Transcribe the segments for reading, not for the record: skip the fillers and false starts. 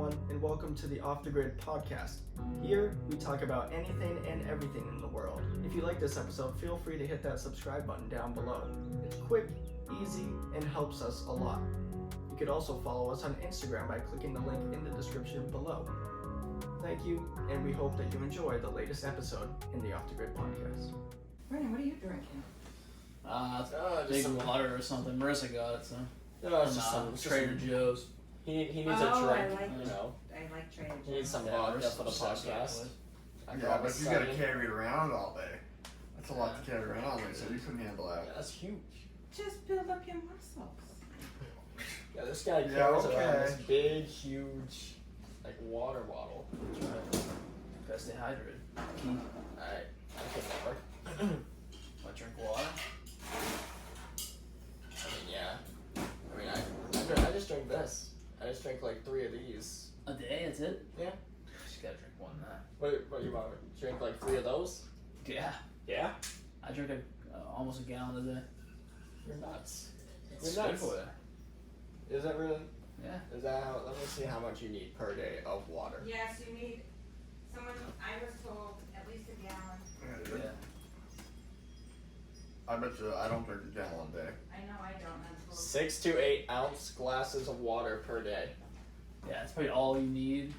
everyone, and welcome to the Off the Grid podcast. Here, we talk about anything and everything in the world. If you like this episode, feel free to hit that subscribe button down below. It's quick, easy, and helps us a lot. You could also follow us on Instagram by clicking the link in the description below. Thank you, and we hope that you enjoy the latest episode in the Off the Grid podcast. Brennan, what are you drinking? Big water or something. Marissa got it, so. No, it's just some Trader Joe's. He needs Oh, a drink, I like you know. I like Trader He needs Joe's. some Yeah, vodka Marissa's for the obsessed with podcast. it. Yeah, but you gotta carry it around all day. That's a lot to carry around, like, so you couldn't handle Yeah, that. that's huge. Just build up your muscles. Yeah, this guy Yeah, carries around okay. this big, huge, like water bottle. Gotta stay hydrated. Alright, I can never. Want to drink water? I mean, yeah. I just drink this. I just drink like 3 of these. A day, that's it? Yeah. Just gotta drink one now. What you want? Drink like 3 of those? Yeah. Yeah. I drink almost a gallon a day. You're nuts. It's You're good nuts. for you. Is that really? Yeah. Is that how? Let me see how much you need per day of water. Yes, you need I was told at least a gallon. Yeah. I bet you I don't drink a gallon a day. I know I don't. I'm told. 6 to 8 ounce glasses of water per day. Yeah, it's probably all you need.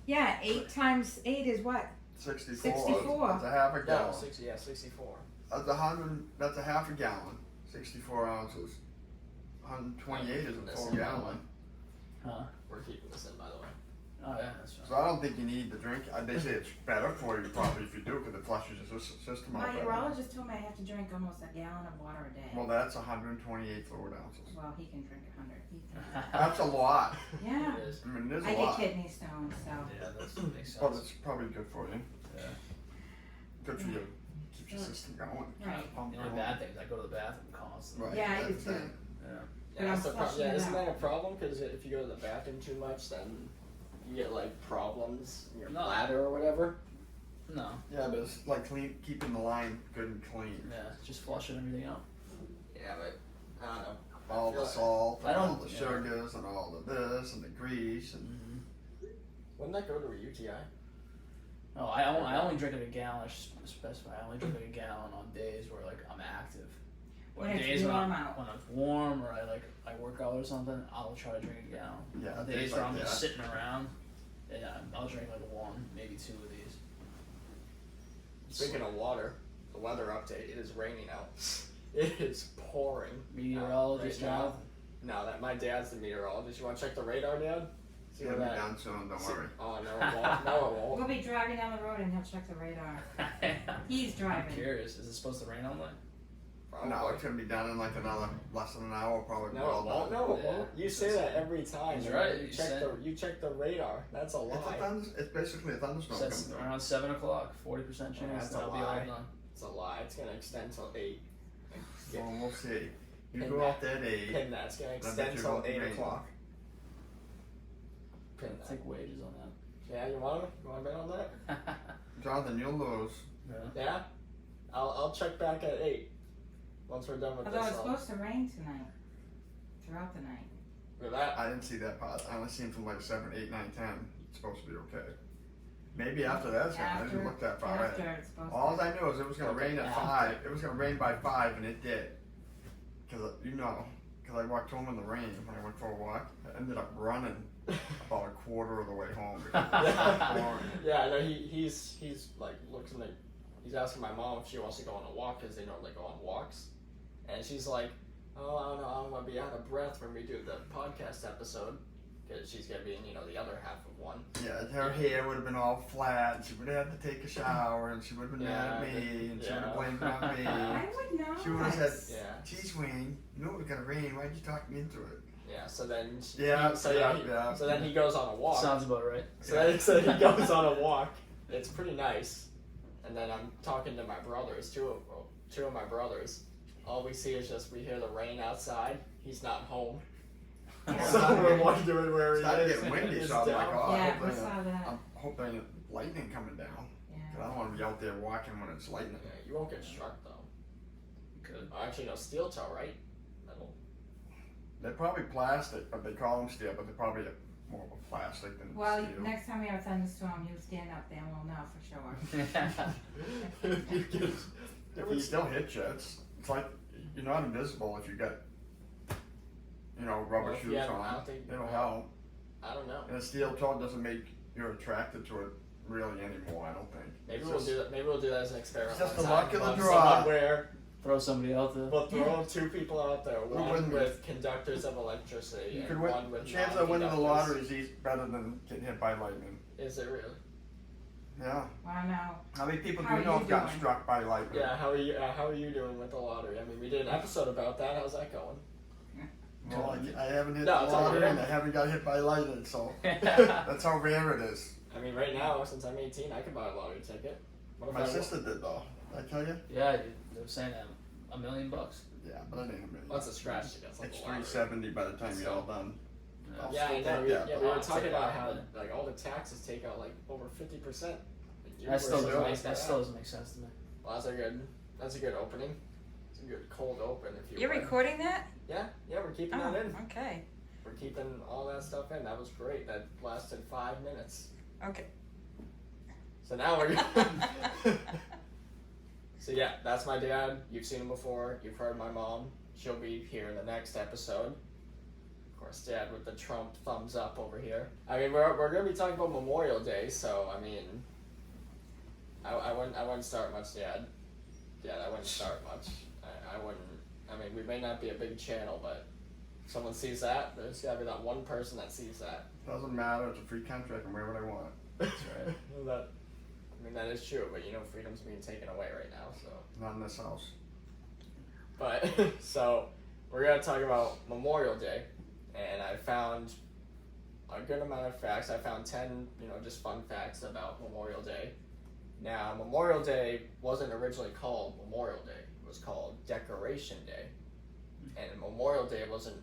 Yeah, 8 times 8 is what? 64. 64. That's a half a No, gallon. 64. That's a half a gallon. 64 ounces. 128 is a full Listen, gallon. Huh? We're keeping this in, by the way. Oh, yeah, that's right. So I don't think you need the drink. They say it's better for you probably if you do because it flushes your system out My better. urologist told me I have to drink almost a gallon of water a day. Well, that's 128 fluid ounces. Well, he can drink 100. He can. That's a lot. Yeah. It is. I mean, there's I a get lot. kidney stones, so. Yeah, that makes But sense. it's probably good for you. Yeah. Good for you. Keeps your system going. Right. Pump The only going. bad thing is I go to the bathroom constantly. Right. Yeah, I do that's too. it. Yeah. But I'm flushing it isn't out. that a problem? Because if you go to the bathroom too much, then you get like problems in your No. bladder or whatever. No. Yeah, but it's like keeping the line good and clean. Yeah, just flushing everything out. Yeah, but I don't know. All feel the like- salt, I and all don't- the yeah. sugars, and all the this, and the grease, and Wouldn't that go to a UTI? No, I only drink like a gallon. I should specify. I only drink like a gallon on days where like I'm active. When it's days warm when out. when it's warm or I work out or something, I'll try to drink a gallon. yeah, On days days where like I'm just that. sitting around, yeah, I'll drink like 1, maybe 2 of these. Speaking of water, the weather update. It is raining out. It is pouring. Meteorologist Right now. job. No, that my dad's the meteorologist. You want to check the radar, Dad? See It'll where be that. done soon. Don't worry. Oh no, it won't. No, it won't. We'll be driving down the road and he'll check the radar. He's I'm driving. curious. Is it supposed to rain all night? No, it's gonna be done in like another less than an hour, probably. No, it won't. No, it Yeah. won't. You say that every time. He's and right, then you said- You check the radar. That's a It's, lie. it's basically a thunderstorm coming Says through. around 7 o'clock, 40% chance That's that a I'll be all lie. done. It's a lie. It's gonna extend till 8. Well, we'll see. You Pin go that. out there at 8. Pin that. It's gonna I bet extend you till won't 8 rain. o'clock. Pin that. Take wages on Yeah, you want to bet on that? that. Jonathan, you'll lose. Yeah. Yeah. I'll check back at 8. Once we're done with Although this. it's supposed to rain tonight. Throughout the night. With that. I didn't see that part. I only seen from like 7, 8, 9, 10. It's supposed to be okay. Maybe after that's gonna. I didn't look that far After ahead. it's supposed All to. I knew is it was gonna rain at After. 5. It was gonna rain by 5, and it did. Cause I walked home in the rain when I went for a walk. I ended up running about a quarter of the way home. Because it was pouring. Yeah, no, he's like looking like he's asking my mom if she wants to go on a walk because they normally go on walks, and she's like, "Oh, I don't know, I'm gonna be out of breath when we do the podcast episode because she's gonna be in the other half of one." Yeah, her hair would have been all flat, and she would have had to take a shower, and she would have been mad at Yeah, me, and she would yeah. have blamed it on me. I would not. She would have said, Yeah, "Geez, Wayne, you know it was gonna rain. Why'd you talk me into it?" yeah. So then, Yeah, so then he goes on a walk. Sounds about right. So he goes on a walk. It's pretty nice, and then I'm talking to my brothers, two of my brothers. All we see is we hear the rain outside. He's not home. Yeah. So we're wondering where he Started is. getting windy, It's so I'm like, down. "Oh, Yeah, I we hope saw that. I'm hoping lightning coming down. 'Cause I Yeah. don't want to be out there walking when it's lightning." Yeah, you won't get struck though. Good. Oh, actually, no, steel toe, right? Metal. They're probably plastic, but they call them steel, but they're probably more of a plastic than Well, steel. next time we have a thunderstorm, you stand up there and we'll know for sure. It would still hit you. It's like you're not invisible if you got, rubber Well, if you shoes have- I on. don't think- It'll help. I don't know. And a steel toe doesn't make you attracted to it really anymore. I don't think. Maybe It's we'll just- do that. Maybe we'll do that as an experiment. It's just one the time. luck of the We'll have draw. someone Where Throw somebody out there. we'll throw 2 people out there, one wouldn't? with conductors of electricity You and could one win. with The chance of winning the non-conductors. lottery is better than getting hit by lightning. Is it really? Yeah. Well, now, How many people How do you are know you have gotten doing? struck by lightning? Yeah. How are you doing with the lottery? I mean, we did an episode about that. How's that going? Well, I haven't hit No, the it's all lottery right. and I haven't got hit by lightning, so that's how rare it is. I mean, right now, since I'm 18, I can buy a lottery ticket. What if My I sister did though. Did I tell you? Yeah, they were saying that $1 million. Yeah, but I didn't really. What's a scratch ticket? It's the lottery. $370 by the time you're all done. Yeah. I'll Yeah, still I know. take We, that, yeah, but we were I'll talking take about it how out, like all the taxes take out like over 50%. That still doesn't make sense to me. Well, that's a good opening. It's a good cold open if you. you're would. recording that? Yeah, we're keeping Oh, that in. okay. We're keeping all that stuff in. That was great. That lasted 5 minutes. Okay. So now we're. So yeah, that's my dad. You've seen him before. You've heard my mom. She'll be here in the next episode. Of course, Dad with the Trump thumbs up over here. I mean, we're gonna be talking about Memorial Day, so I mean, I wouldn't start much, Dad. Yeah, I wouldn't start much. I wouldn't. I mean, we may not be a big channel, but if someone sees that, there's gotta be that one person that sees that. Doesn't matter. It's a free country. I can wear what I want. That's right. I mean, that is true, but freedom's being taken away right now, so. Not in this house. But, so, we're going to talk about Memorial Day, and I found a good amount of facts. I found 10, just fun facts about Memorial Day. Now, Memorial Day wasn't originally called Memorial Day. It was called Decoration Day. And Memorial Day wasn't,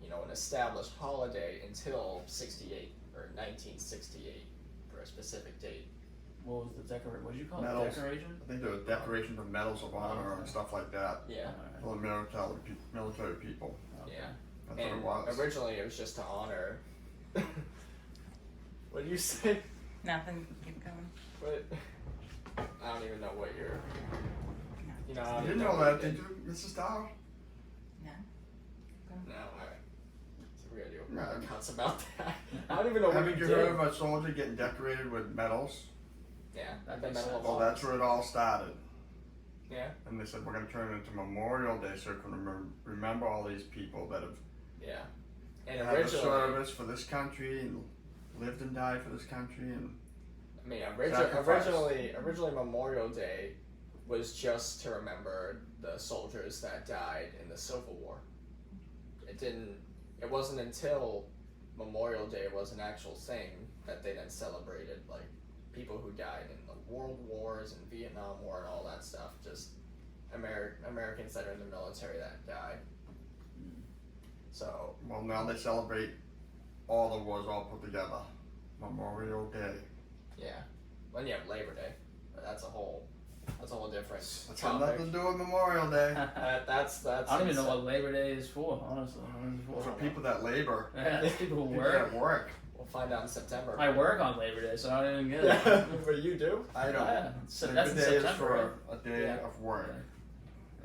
an established holiday until 68, or 1968, for a specific date. What was the decoration? What did you call Medals. it? Decoration? I think there were decorations of medals of honor and stuff like that Yeah. for the military people. Okay. Yeah. That's And what it was. originally it was just to honor. What do you say? Nothing. Keep going. What? I don't even know what you're. I You don't didn't even know what that, you did you, Mrs. Dow? No, alright. So we're gonna do No. a cuts about that. I don't even know what Haven't you you did. heard of a soldier getting decorated with medals? Yeah, That the makes Medal of sense. Well, Honor. that's where it all started. Yeah, And they said, we're going to turn it into Memorial Day so we can remember all these people that have yeah. And had a originally, service for this country and lived and died for this country. And I mean, Sacrifice. originally Memorial Day was just to remember the soldiers that died in the Civil War. It wasn't until Memorial Day was an actual thing that they then celebrated, like, people who died in the World Wars and Vietnam War and all that stuff, just Americans that are in the military that died. So, well, now they celebrate all the wars all put together. Memorial Day. yeah. Then you have Labor Day, but that's a whole different That's got topic. nothing to do with Memorial Day. That's I don't even know what Labor Day is for, honestly. For people that labor. Yeah, there's people who People work. that work. We'll find out in September. I work on Labor Day, so I don't even get it. Yeah, but you do? I don't. Yeah, so Labor that's in Day is September, for a day Yeah. of work.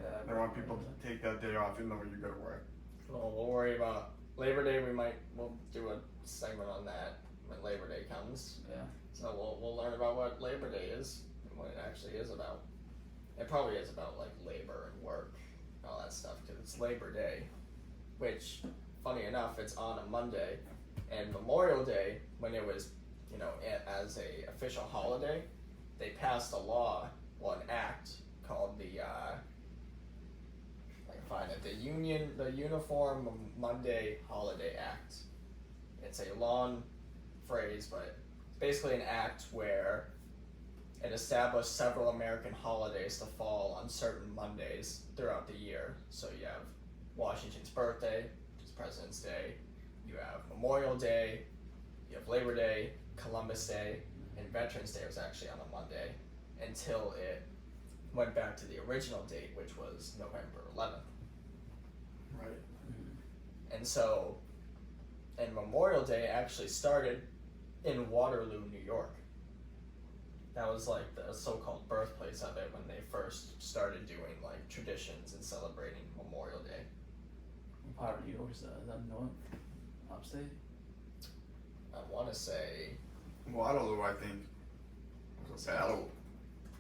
Yeah, They want people to take that day off even though you go to work. Well, we'll worry about Labor Day. We'll do a segment on that when Labor Day comes. Yeah. So we'll learn about what Labor Day is and what it actually is about. It probably is about like labor and work and all that stuff because it's Labor Day, which, funny enough, it's on a Monday, and Memorial Day, when it was, as a official holiday, they passed a law, an act called the I can find it, the Uniform Monday Holiday Act. It's a long phrase, but it's basically an act where it established several American holidays to fall on certain Mondays throughout the year. So you have Washington's birthday, which is President's Day. You have Memorial Day. You have Labor Day, Columbus Day, and Veterans Day was actually on a Monday until it went back to the original date, which was November 11th. Right. And so, and Memorial Day actually started in Waterloo, New York. That was like the so-called birthplace of it when they first started doing like traditions and celebrating Memorial Day. What part of New York is that? Is that north? Upstate? I want to say, Waterloo, I think, was a battle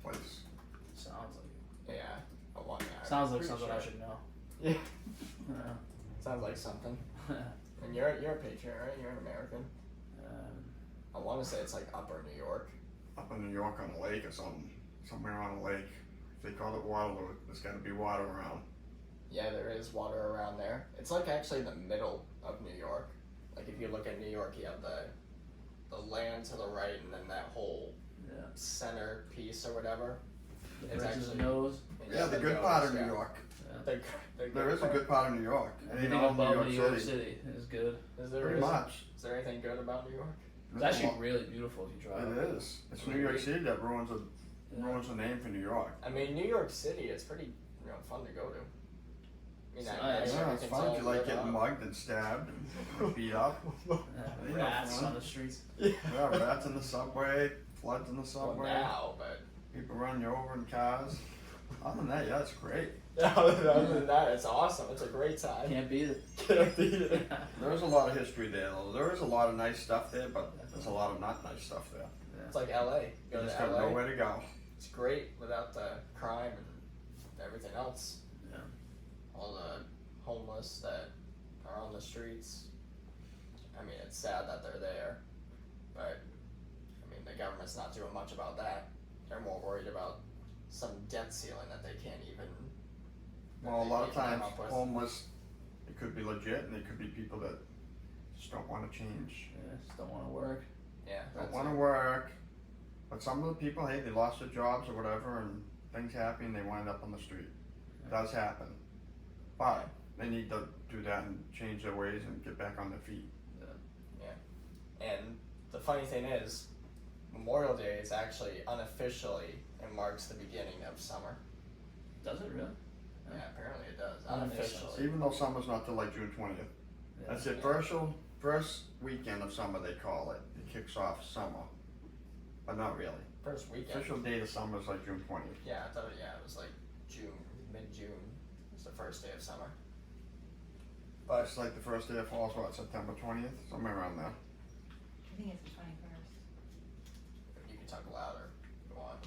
place. Sounds like yeah, I want that. Sounds like something I should know. Yeah, Yeah. sounds like something. And you're a patriot, right? You're an American. I want to say it's like Upper New York. Up in New York on a lake or something. Somewhere on a lake. If they call it Waterloo, there's got to be water around. Yeah, there is water around there. It's like actually the middle of New York. Like if you look at New York, you have the land to the right, and then that whole Yeah. center piece or whatever. The It's bridge of the actually- nose. Yeah, the good nose, part of yeah. New York. The There is a good part of New York. Anything All in above New York City. is good. Is there, Pretty is, much. is there anything good about New York? It's actually really beautiful if you drive. It is. It's New York City that ruins the name for New York. I mean, New York City, it's pretty fun to go to. I mean, It's I nice. Yeah, it's can fun tell if you like they're getting not- mugged and stabbed and beat up. Yeah, You know, rats fun. on the streets. Yeah. Yeah, rats in the subway, floods in the Well, subway, now, but people run you over in cars. Other than that, yeah, it's great. other than that, it's awesome. It's a great time. Can't beat it. Can't beat it. There is a lot of history there, though. There is a lot of nice stuff there, but there's a lot of not nice stuff there. It's like LA. You Go just to got LA. nowhere to go. It's great without the crime and everything else. Yeah. All the homeless that are on the streets. I mean, it's sad that they're there, but I mean, the government's not doing much about that. They're more worried about some debt ceiling that they can't even. that Well, a they lot of can't come times, up with. homeless, it could be legit, and it could be people that just don't want to change. Yeah, just don't want to work. Yeah, Don't that's want to it. work. But some of the people, hey, they lost their jobs or whatever, and things happen, and they wind up on the street. It does happen. But they need to do that and change their ways and get back on their feet. And the funny thing is, Memorial Day is actually unofficially, it marks the beginning of summer. Does it really? Yeah, apparently it does. That makes sense. Unofficially. Even though summer's not till like June 20th. Yeah. That's it. First weekend of summer, they call it. It kicks off summer. But not really. First weekend. Official date of summer is like June 20th. Yeah, I thought it was like June, mid-June was the first day of summer. But It's like the first day of fall is what, September 20th? Somewhere around there. I think it's the 21st. you can talk louder if you want.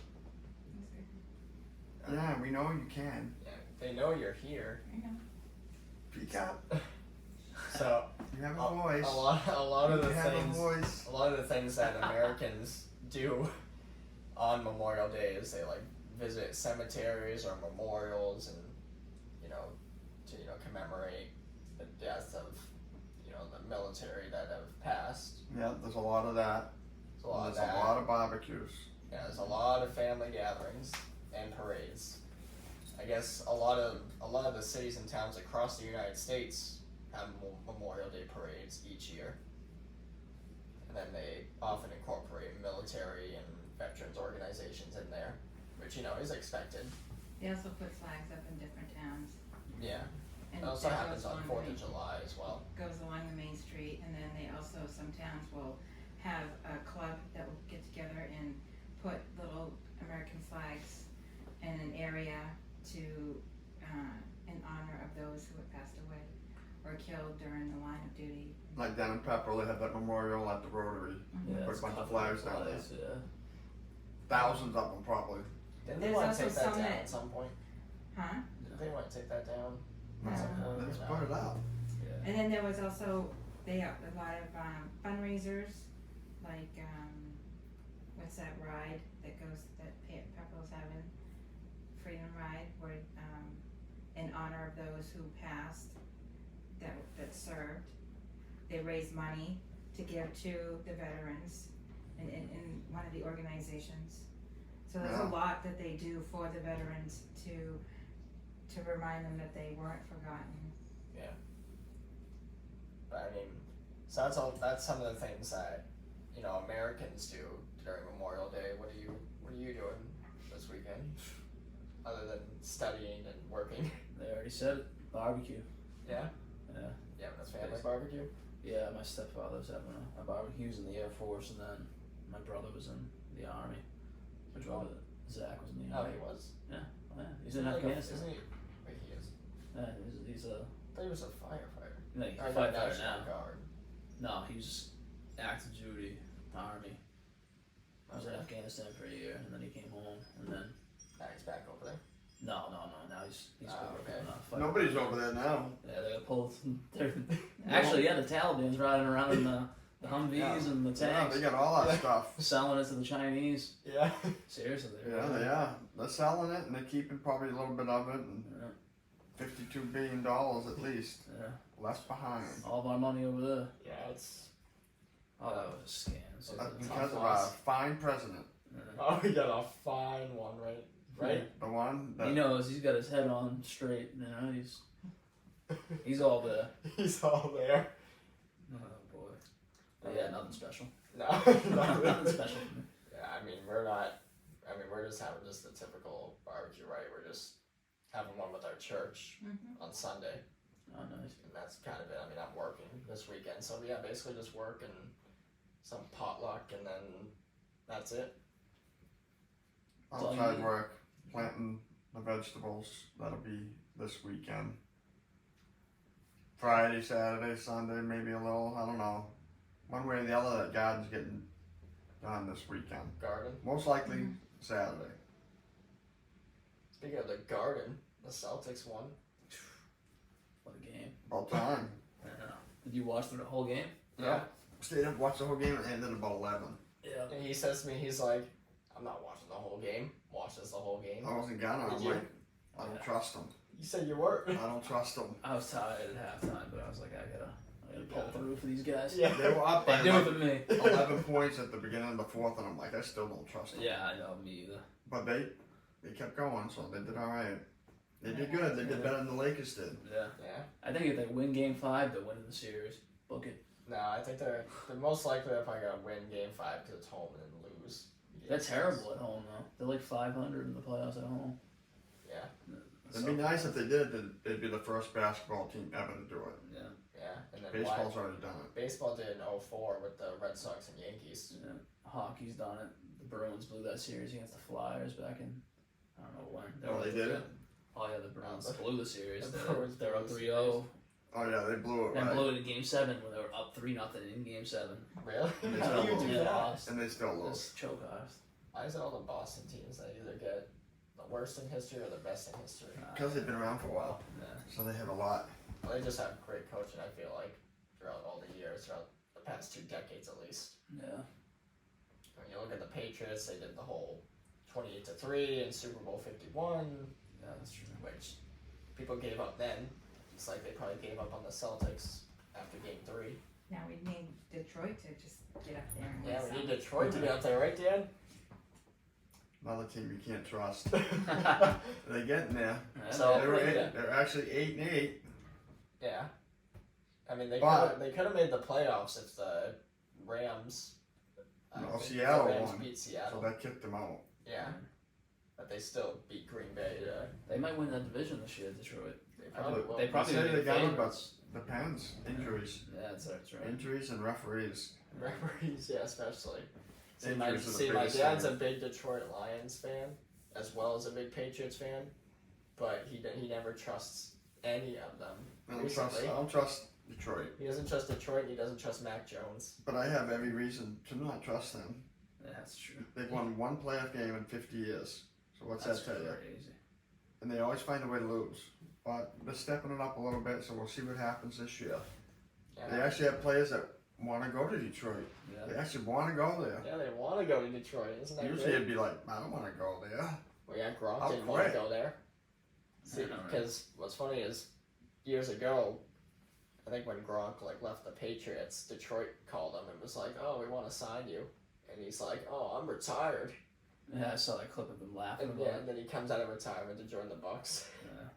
Yeah, we know you can. Yeah, they know you're here. I know. Speak up. So You have a voice. a lot of the You have a things voice. a lot of the things that Americans do on Memorial Day is they like visit cemeteries or memorials and to commemorate the death of the military that have passed. Yeah, there's a lot of that. There's a lot of There's that. a lot of barbecues. Yeah, there's a lot of family gatherings and parades. I guess a lot of the cities and towns across the United States have Memorial Day parades each year. And then they often incorporate military and veterans organizations in there, which is expected. They also put flags up in different towns. Yeah. And It also that happens goes on along 4th the of July as well. goes along the main street, and then they also, some towns will have a club that will get together and put little American flags in an area to, in honor of those who have passed away or killed during the line of duty. Like down in Pepperell, they have that memorial at the Rotary. Yeah, Put a it's bunch of couple flags down there. flags, Yeah. Thousands of them, probably. Didn't they There's want to also take that some down that- at some point? Huh? Did they want to take that down? No, No. let's put it up. Yeah. And then there was also, they have a lot of fundraisers, like, what's that ride that Pepperell's having? Freedom Ride, where, in honor of those who passed, that served. They raise money to give to the veterans in one of the organizations. So there's Yeah. a lot that they do for the veterans to remind them that they weren't forgotten. But I mean, so that's some of the things that Americans do during Memorial Day. What are you doing this weekend other than studying and working? They already said it. Barbecue. Yeah. Yeah. Yeah, that's family barbecue. Yeah, my stepfather was having a barbecue. He was in the Air Force, and then my brother was in the Army. Which one? Zach was in the Oh, Army. he was. Oh, yeah, he's in Like Afghanistan. isn't he? Wait, he is. Yeah, he's a. I thought he was a firefighter. No, he's a Or the firefighter National now. Guard. No, he was active duty Army. He was in Okay. Afghanistan for a year, and then he came home, and then Now he's back over there. no. Now he's Ah, working okay. on a fight. Nobody's over there now. Yeah, they got pulled. Actually, yeah, the Taliban's riding around in the Humvees Yeah. and the Yeah, tanks, they got all that stuff. selling it to the Chinese. Yeah. Seriously, Yeah, they are. They're selling it and they're keeping probably a little bit of it, and Yeah, $52 billion at least yeah. left behind. All of our money over there. Yeah, it's. Oh, that was a scam. So That's it's- because of our fine president. yeah. Oh, we got a fine one, right? Right? The one that He knows he's got his head on straight. You know, he's all there. He's all there. Oh boy. But yeah, nothing special. No. Nothing special for me. Yeah, I mean, we're not. I mean, we're just having just the typical barbecue, right? We're just having one with our church Mm-hmm. on Sunday, Oh, nice. and that's kind of it. I mean, I'm working this weekend, so yeah, basically just work and some potluck, and then that's it. all you outside need. work, planting the vegetables, that'll be this weekend. Friday, Saturday, Sunday, maybe a little, I don't know. One way or the other, that garden's getting done this weekend. Garden. Most likely Saturday. Speaking of the garden, the Celtics won. What a game. About time. I don't know. Did you watch the whole game? Yeah. Stayed up, watched the whole game, and ended about 11. Yeah. And he says to me, he's like, "I'm not watching the whole game. Watch this the whole game." I wasn't gonna. Did I'm you? like, I don't trust him. You said you were. I don't trust him. I was tired at halftime, but I was like, I gotta pull through for these guys. Yeah. They were up by They do it like for me. 11 points at the beginning of the fourth, and I'm like, I still don't trust them. Yeah, I know, me either. But they kept going, so they did all right. They did good. They did better than the Lakers did. Yeah. Yeah. I think if they win game 5, they're winning the series. Book it. No, I think they're most likely they're probably gonna win Game 5 because it's home and then lose. They're terrible at home, though. They're like 500 in the playoffs at home. Yeah. It'd be nice if they did. They'd be the first basketball team ever to do it. Yeah. Yeah. And then Baseball's already done it. Baseball did in 04 with the Red Sox and Yankees. Yeah. Hockey's done it. The Bruins blew that series against the Flyers back in, I don't know when. Oh, they did it? Oh, yeah, the Bruins the- blew the series. the They're, Bruins they're up blew the 3-0. Oh yeah, they blew it Then right, blew it in game 7 when they were up 3-0 in game 7. Really? And they How do you still do Yeah, that? lost. and they still lost. Just choke off. Why is it all the Boston teams that either get the worst in history or the best in history? Because they've been around for a while, Yeah. so they have a lot. Well, they just have great coaching, I feel like, throughout all the years, throughout the past 2 decades at least. Yeah. When you look at the Patriots, they did the whole 28-3 in Super Bowl 51, Yeah, that's true. which people gave up then. It's like they probably gave up on the Celtics after Game 3. Now we need Detroit to just get up there and win Yeah, we need some. Detroit to be up there, right, Dan? Another team you can't trust. They're getting there. Yeah, So- yeah. They're actually 8-8. Yeah. I mean, they But- could have made the playoffs if the Rams. No, if the Seattle Rams won. beat So Seattle. that kicked them out. Yeah, but they still beat Green Bay. They might win that division this year, Detroit. They probably will. They probably say will be they got it, favorites. Depends. Injuries. Yeah, that's right. Injuries and referees. Referees, yeah, especially. See, Injuries are the my biggest dad's thing. a big Detroit Lions fan, as well as a big Patriots fan, but he never trusts any of them. I Recently. don't trust Detroit. He doesn't trust Detroit, and he doesn't trust Mac Jones. But I have every reason to not trust them. Yeah, that's true. They've won one playoff game in 50 years. So what's That's that tell you? crazy. And they always find a way to lose. But they're stepping it up a little bit, so we'll see what happens this year. They Yeah, actually have players that want to go to Detroit. Yeah. They actually want to go there. yeah, they want to go to Detroit. Isn't that Usually great? it'd be like, I don't want to go there. Well, yeah, Gronk I'll didn't want to quit. go there. See, I know, right? because what's funny is, years ago, I think when Gronk left the Patriots, Detroit called him and was like, "Oh, we want to sign you," and he's like, "Oh, I'm retired." Yeah, I saw that clip of him laughing And about yeah, it. and then he comes out of retirement to join the Bucks. Yeah.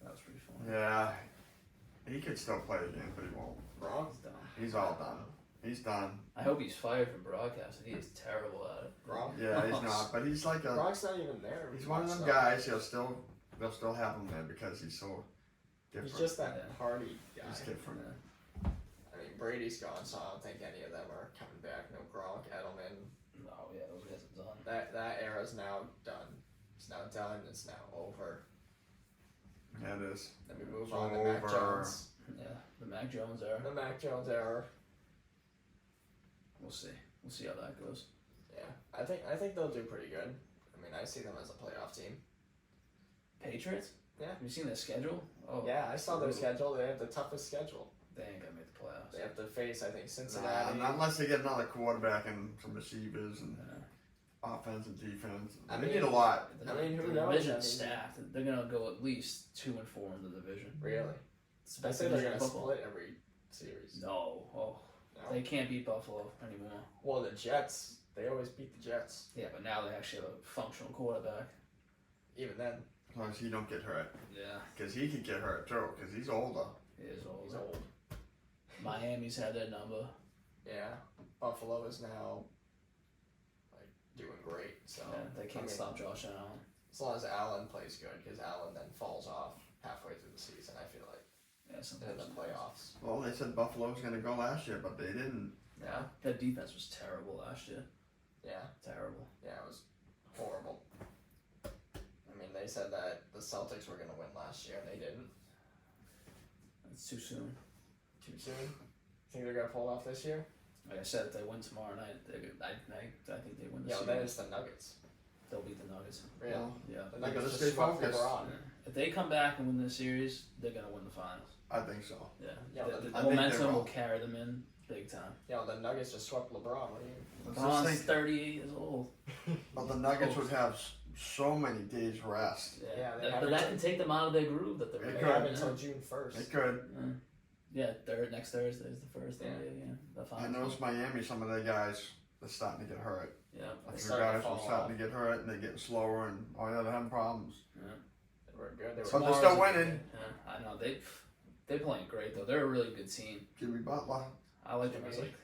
That was pretty funny. Yeah. He could still play again, but he won't. Gronk, He's done. He's all done. He's done. I hope he's fired from broadcasting. He is terrible at it. Gronk, Yeah, he's not. But he's like a. Gronk's not even there. He's one of them much, guys. They'll still have him there because he's so though. different. He's just that Yeah. party guy. He's different. Yeah. I mean, Brady's gone, so I don't think any of them are coming back. No Gronk, Edelman. Oh yeah, those guys are done. That era's now done. It's now done. It's now over. Yeah, it is. Then we move It's on to Mac over. Jones. Yeah, the Mac Jones era. The Mac Jones era. We'll see. We'll see how that goes. Yeah, I think they'll do pretty good. I mean, I see them as a playoff team. Patriots? Yeah. Have you seen their schedule? Oh Yeah, I saw their brutal. schedule. They have the toughest schedule. They ain't gonna make the playoffs. They have to face, I think, Nah, Cincinnati. not unless they get another quarterback and some receivers and Yeah. offense and defense. I They mean- need a lot. I mean, who the knows? division's I mean- stacked. They're gonna go at least 2-4 in the division. Really? It's the I best say they're division gonna in football. split every series. No. Oh, No. they can't beat Buffalo anymore. Well, the Jets. They always beat the Jets. Yeah, but now they actually have a functional quarterback. Even then, As long as he don't get hurt. Yeah, Because he could get hurt too, because he's older. he is old. he's old. Miami's had their number. Yeah. Buffalo is now like doing great. So Yeah, they can't I mean, stop Josh Allen. as long as Allen plays good, because Allen then falls off halfway through the season. I feel like Yeah, in sometimes. the playoffs. Well, they said Buffalo was going to go last year, but they didn't. Yeah, their defense was terrible last year. Yeah. Terrible. Yeah, it was horrible. I mean, they said that the Celtics were gonna win last year, and they didn't. It's too soon. Too soon. Think they're gonna pull it off this year? Like I said, if they win tomorrow night, they're good. I think they win the Yeah, series. then it's the Nuggets. They'll beat the Nuggets. Really? Well, Yeah. The They Nuggets gotta just stay swept focused. LeBron. If they come back and win this series, they're gonna win the finals. I think so. Yeah. Yeah, the but the I think they momentum will will. carry them in big time. Yeah, the Nuggets just swept LeBron. What do you? Let's LeBron's just think, 38 years old. but the Nuggets would have so many days rest. Yeah, they have but that it- can take them out of their groove that they're They in. They could. have until June 1st. They could. Yeah, next Thursday is the first Yeah. NBA game. The I finals. noticed Miami, some of their guys are starting to get hurt. Yeah. A few starting to guys fall were starting to get hurt and they're getting slower and they're having problems. They were good. They were But they're Tomorrow's still a good winning. day. Yeah, I know they're playing great though. They're a really good team. Jimmy Butler, I like them as Jimmy. like.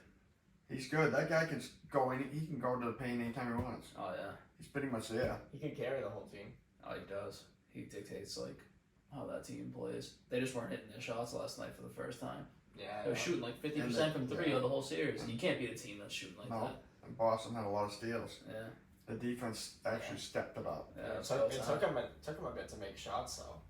he's good. That guy can go in. He can go to the paint anytime he wants. Oh yeah. He's pretty much there. He could carry the whole team. Oh, he does. He dictates like how that team plays. They just weren't hitting their shots last night for the first time. Yeah. They were shooting like 50% from three of the whole series. You can't beat a team that's shooting like No. that. And Boston had a lot of steals. Yeah. The defense actually stepped it up. Yeah. It it's took, all it time. took him a bit to make shots though.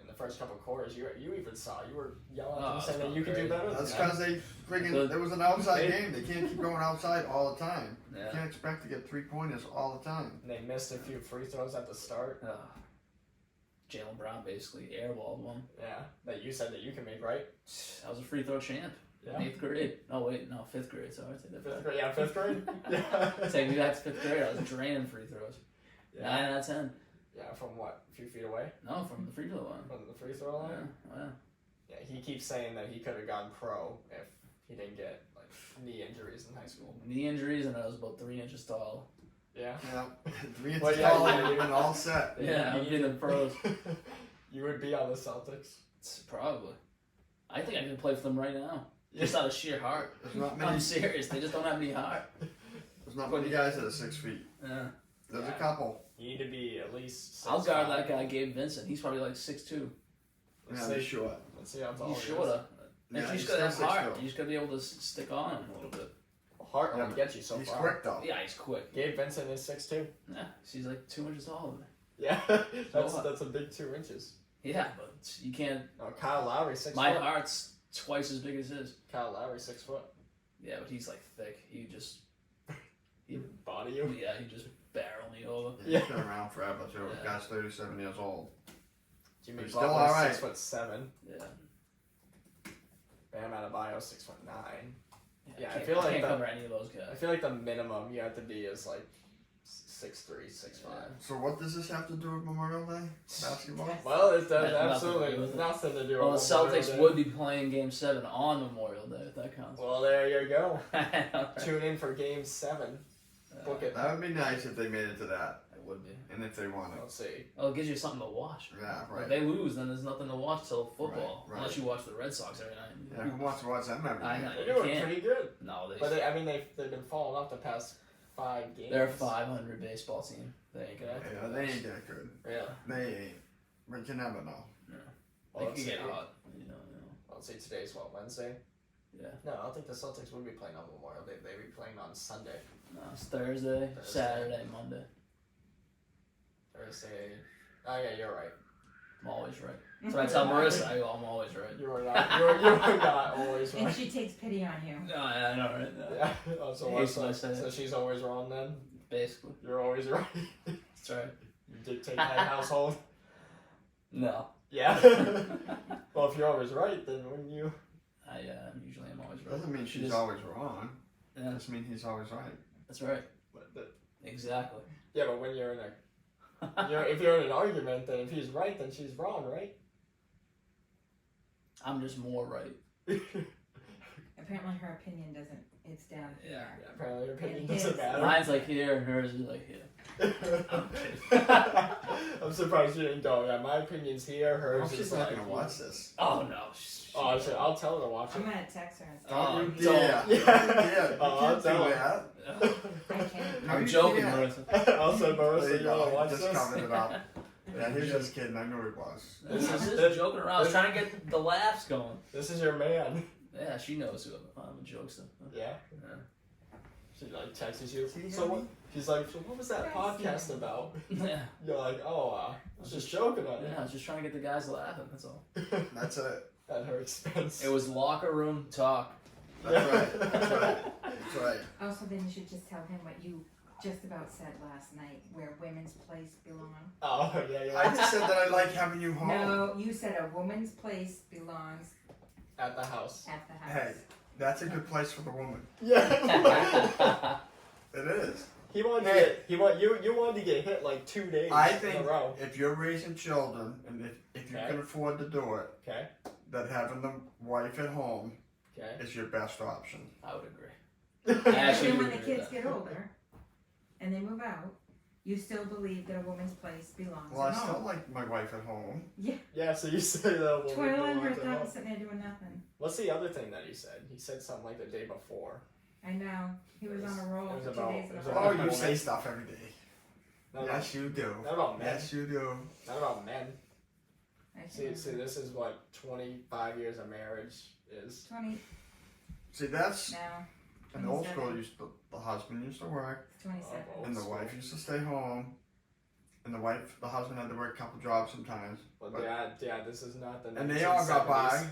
In the first couple quarters, you even saw you were yelling Oh, at them it's saying that not you could do great. better. That's than that. because they friggin' Good. there was an outside They- game. They can't keep going outside all the time. You Yeah. can't expect to get 3-pointers all the time. And they missed a few free throws at the start. Jalen Brown basically airballed one. Yeah, that you said that you can make, right? I was a free throw champ in Yeah. 8th grade. Oh wait, no, 5th grade. Sorry, I take that Fifth back. grade. Yeah, fifth grade. yeah. Take me back to 5th grade. I was draining free throws. Yeah. 9 out of 10. Yeah, from what? A few feet away No, from the free throw line. from the free throw line. Yeah. Yeah, he keeps saying that he could have gone pro if he didn't get like knee injuries in high school. Knee injuries, and I was about 3 inches tall. Yeah. Yeah. 3 inches Well, yeah, tall yeah. and even all set. Yeah, I'm in the pros. You would be on the Celtics. Probably. I think I can play for them right now. Just out of sheer heart. There's not I'm many. serious. They just don't have any heart. There's not many guys that are 6 feet. Yeah. There's Yeah. a couple. You need to be at least. I'll guard 6'5". that guy, Gabe Vincent. He's probably like 6'2". Let's Yeah, see. they're short. Let's see how tall He's he is. shorter. Yeah, you he's just gotta have still heart. 6'2". You just gotta be able to stick on him a little bit. Hart Yeah, only gets you so He's far. quick though. Yeah, he's quick. Gabe Vincent is 6'2". Yeah, he's like 2 inches taller than me. Yeah, So- that's a big 2 inches. Yeah, but you can't. No, Kyle Lowry 6 My foot. heart's twice as big as his. Kyle Lowry 6 foot. Yeah, but he's like thick. He just. Body you. Yeah, he just barrel me over. He's been around forever too. Yeah. The guy's 37 years old. Jimmy He's still Butler alright. 6'7". Yeah. Bam Adebayo 6'9". Yeah, I can't- feel like can't that- cover any of those I guys. feel like the minimum you have to be is like 6'3", 6'5". So what does this have to do with Memorial Day basketball? Well, it does Has nothing to absolutely do with it. nothing to do Well, the with Memorial Celtics Day. would be playing Game 7 on Memorial Day if that counts. Well, there you go. It Tune in for Game 7. Book it. That would be nice if they made it to that, would be. and if they won it. Let's see. Well, it gives you something to watch. Yeah, If right. they lose, then there's nothing to watch till football. Right, right. Unless you watch the Red Sox every night. Yeah, who wants to watch them every I day? know. They're You doing can't. pretty good. No, But I mean, they've been falling off the past 5 games. they're a 500 baseball team. They ain't gonna. Yeah. Yeah, they ain't that good. Yeah. They ain't. But you never know. They Well, let's can see. get hot. You know. Let's see. Today's what, Wednesday? No, I don't think the Celtics would be playing on Memorial Day. They'd be playing on Sunday. No, it's Thursday, Thursday. Saturday, Monday. Thursday. Oh yeah, you're right. I'm always right. So I tell Marissa, I go, I'm always right. You were not. You were not always And right. she takes pity on you. No, I know, right? No. Yeah. Oh, so, Hates when I so, say so it. she's always wrong then. Basically, You're always right. that's right. You dictate that household. No. Yeah. Well, if you're always right, then wouldn't you? I usually am always right. Doesn't mean she's Just- always wrong. Yeah, Doesn't mean he's always right. that's right. But Exactly. yeah, but when you're in if you're in an argument, then if he's right, then she's wrong, right? I'm just more right. Apparently her opinion doesn't, it's down Yeah. here. Yeah, apparently your opinion It is. doesn't matter. Mine's like here, and hers is like here. I'm surprised you didn't go. Yeah, my opinion's here. I Hers hope she's is not like. gonna watch this. Oh no. Oh, shit, I'll tell her to watch I'm it. gonna text her and say, Oh, You don't. dare. Yeah. You dare. You Oh, I'll can't do tell her. that. I can't. No, I'm you joking, can't. Marissa. I'll send There Marissa. you You wanna go. watch Just this? covered it up. Yeah, he was just kidding. I knew he was. This is joking around. I was trying to get the laughs going. This is your man. Yeah, she knows who I'm a jokester. Yeah. Yeah. She like texts you. See, So what? She's like, so what was that podcast about? Yeah. You're like, oh, I was just joking on Yeah, I was just trying to get the guys laughing, that's all. it. That's it. At her expense. It was locker room talk. That's right. That's right. That's right. Also, then you should just tell him what you just about said last night, where women's place belong. Oh, yeah, yeah. I just said that I like having you home. No, you said a woman's place belongs At the house. at the house. Hey, that's a good place for the woman. Yeah. It is. He wanted to Hey. get, you wanted to get hit like 2 days I in a think row. if you're raising children, and if you Okay. can afford to do it, Okay. that having the wife at home Okay. is your best option. I would agree. I actually Then when agree the with kids that. get older and they move out, you still believe that a woman's place belongs Well, I at still home. like my wife at home. Yeah, so you say that woman Twiddling her belongs at home. thumbs, sitting there doing nothing. What's the other thing that he said? He said something like the day before. I know. He was on a roll It was for 2 about- days in it a was row. Oh, about- you say stuff every day. Not Yes, you do. Not about men. Yes, you do. Not about men. I See, can't see, remember. this is what 25 years of marriage is. 20 See, that's now, in the old 27. school. The husband used to work, 27. Oh, and the wife used to stay home, and the husband had to work a couple jobs sometimes. But But- yeah, this is not the. And they all got 1970s. by,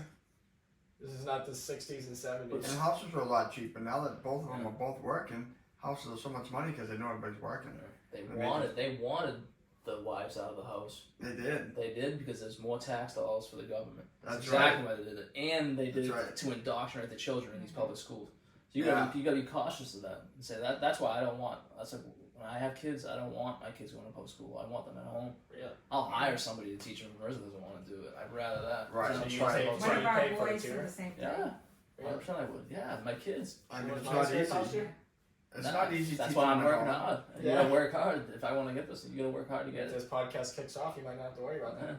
This is not the 60s and 70s. and houses were a lot cheaper. Now that both of them are both working, houses are so much money because they know everybody's working. They Amazing. wanted the wives out of the house. They did. They did because there's more tax dollars for the government. That's exactly why they did it. And they did That's it right. to indoctrinate the children in these public schools. So you Yeah. gotta be cautious of that and say that's why I don't want. That's like when I have kids, I don't want my kids going to public school. I want them at home. Yeah. I'll hire somebody to teach them. Marissa doesn't want to do it. I'd rather that. Right. So So I'm you trying take- to- so One you of our pay for it boys too? did the same thing. Yeah, Yeah. 100% I would. Yeah, my kids. I mean, Was it's mine not safe last easy. year? It's Nah, not easy. That's teaching why I'm them at working home. hard. You Yeah. gotta work hard. If I want to get this, you gotta work hard to get If it. this podcast kicks off, you might not have to worry about that. Yeah.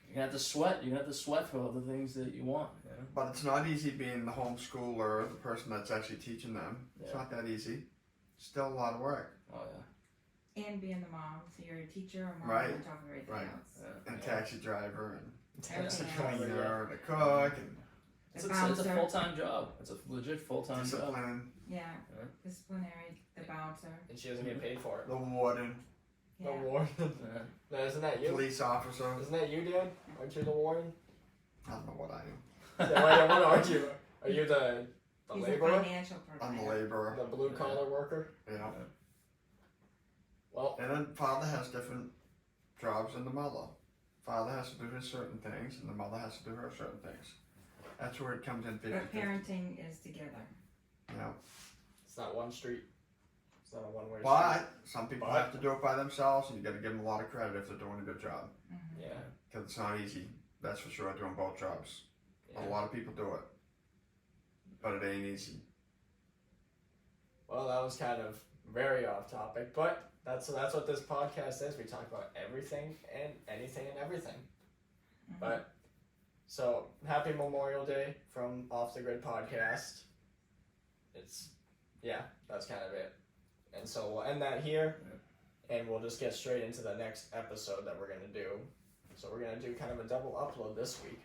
You're gonna have to sweat. You're gonna have to sweat for all the things that you want. You know? But it's not easy being the homeschooler, the person that's actually teaching them. It's Yeah. not that easy. Still a lot of work. Oh yeah. And being the mom, so you're a teacher or mom Right. on top of everything Right. else. Yeah. And taxi driver, and Everything the else. cleaner, and the cook, and It's The a bouncer. full time job. It's a legit full time job. discipline, Yeah. Yeah. Disciplinary, the bouncer. And she doesn't get paid for it. the warden, The Yeah. warden. Yeah. No, isn't that you? police officer. Isn't that you, Dan? Aren't you the warden? I don't know what I am. Yeah, what are you? Are you the He's a laborer? financial I'm the provider. laborer. The blue collar worker? Yeah. Well, And then father has different jobs than the mother. Father has to do his certain things, and the mother has to do her certain things. That's where it comes in 50-50. But parenting is together. Yeah. it's not one street. It's not a one way street. But some people But- have to do it by themselves, and you got to give them a lot of credit if they're doing a good job. Mhm. Yeah. Because it's not easy. That's for sure. Doing both jobs. yeah. A lot of people do it, but it ain't easy. Well, that was kind of very off topic, but that's what this podcast is. We talk about everything and anything and everything. Mhm. But so happy Memorial Day from Off the Grid Podcast. It's that's kind of it. And so we'll end that here, and we'll just get straight into the next episode that we're gonna do. So we're gonna do kind of a double upload this week.